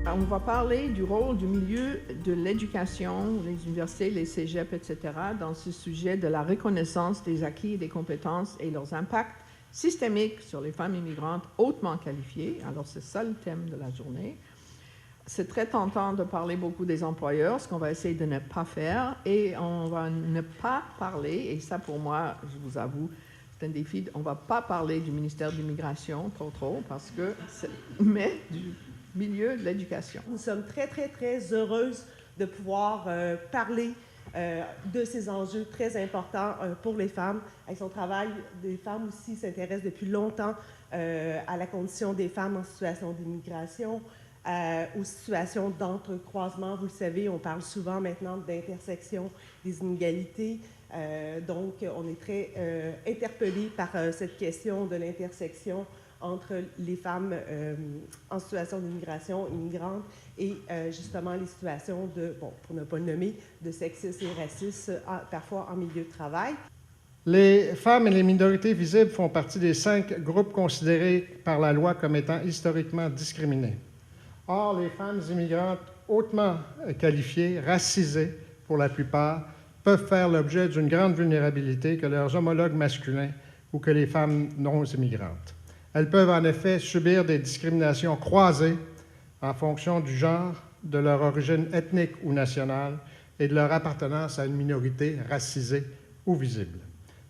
On va parler du rôle du milieu de l'éducation, les universités, les cégeps, etc., dans ce sujet de la reconnaissance des acquis et des compétences et leurs impacts systémiques sur les femmes immigrantes hautement qualifiées. Alors, c'est ça le thème de la journée. C'est très tentant de parler beaucoup des employeurs, ce qu'on va essayer de ne pas faire, et on va ne pas parler, et ça pour moi, je vous avoue, c'est un défi, on ne va pas parler du ministère de l'Immigration trop, parce que mais du milieu de l'éducation. Nous sommes très, très, très heureuses de pouvoir parler de ces enjeux très importants pour les femmes. Avec son travail, les femmes aussi s'intéressent depuis longtemps à la condition des femmes en situation d'immigration, aux situations d'entrecroisement. Vous le savez, on parle souvent maintenant d'intersection des inégalités. Donc, on est très interpellés par cette question de l'intersection entre les femmes en situation d'immigration, immigrantes, et justement les situations de, bon, pour ne pas le nommer, de sexisme et racisme, parfois en milieu de travail. Les femmes et les minorités visibles font partie des 5 groupes considérés par la loi comme étant historiquement discriminés. Or, les femmes immigrantes hautement qualifiées, racisées pour la plupart, peuvent faire l'objet d'une grande vulnérabilité que leurs homologues masculins ou que les femmes non immigrantes. Elles peuvent en effet subir des discriminations croisées en fonction du genre, de leur origine ethnique ou nationale et de leur appartenance à une minorité racisée ou visible.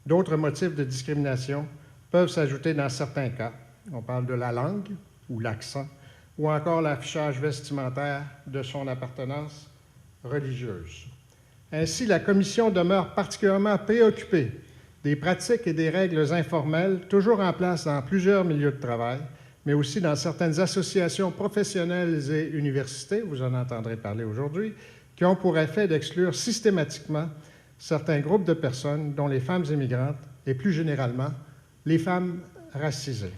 D'autres motifs de discrimination peuvent s'ajouter dans certains cas. On parle de la langue ou l'accent, ou encore l'affichage vestimentaire de son appartenance religieuse. Ainsi, la Commission demeure particulièrement préoccupée des pratiques et des règles informelles toujours en place dans plusieurs milieux de travail, mais aussi dans certaines associations professionnelles et universités, vous en entendrez parler aujourd'hui, qui ont pour effet d'exclure systématiquement certains groupes de personnes, dont les femmes immigrantes et plus généralement les femmes racisées.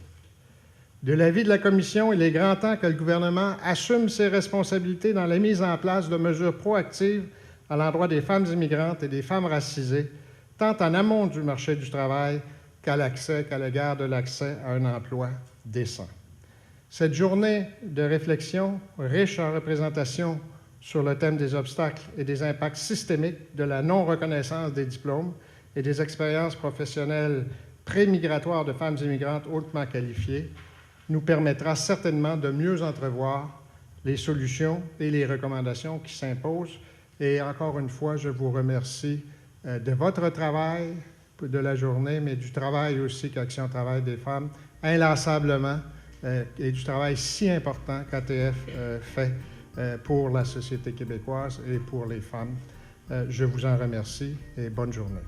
De l'avis de la Commission, il est grand temps que le gouvernement assume ses responsabilités dans la mise en place de mesures proactives à l'endroit des femmes immigrantes et des femmes racisées, tant en amont du marché du travail qu'à l'égard de l'accès à un emploi décent. Cette journée de réflexion, riche en représentations sur le thème des obstacles et des impacts systémiques de la non-reconnaissance des diplômes et des expériences professionnelles pré-migratoires de femmes immigrantes hautement qualifiées, nous permettra certainement de mieux entrevoir les solutions et les recommandations qui s'imposent. Et encore une fois, je vous remercie de votre travail de la journée, mais du travail aussi qu'Action Travail des femmes, inlassablement, et du travail si important qu'ATF fait pour la société québécoise et pour les femmes. Je vous en remercie et bonne journée.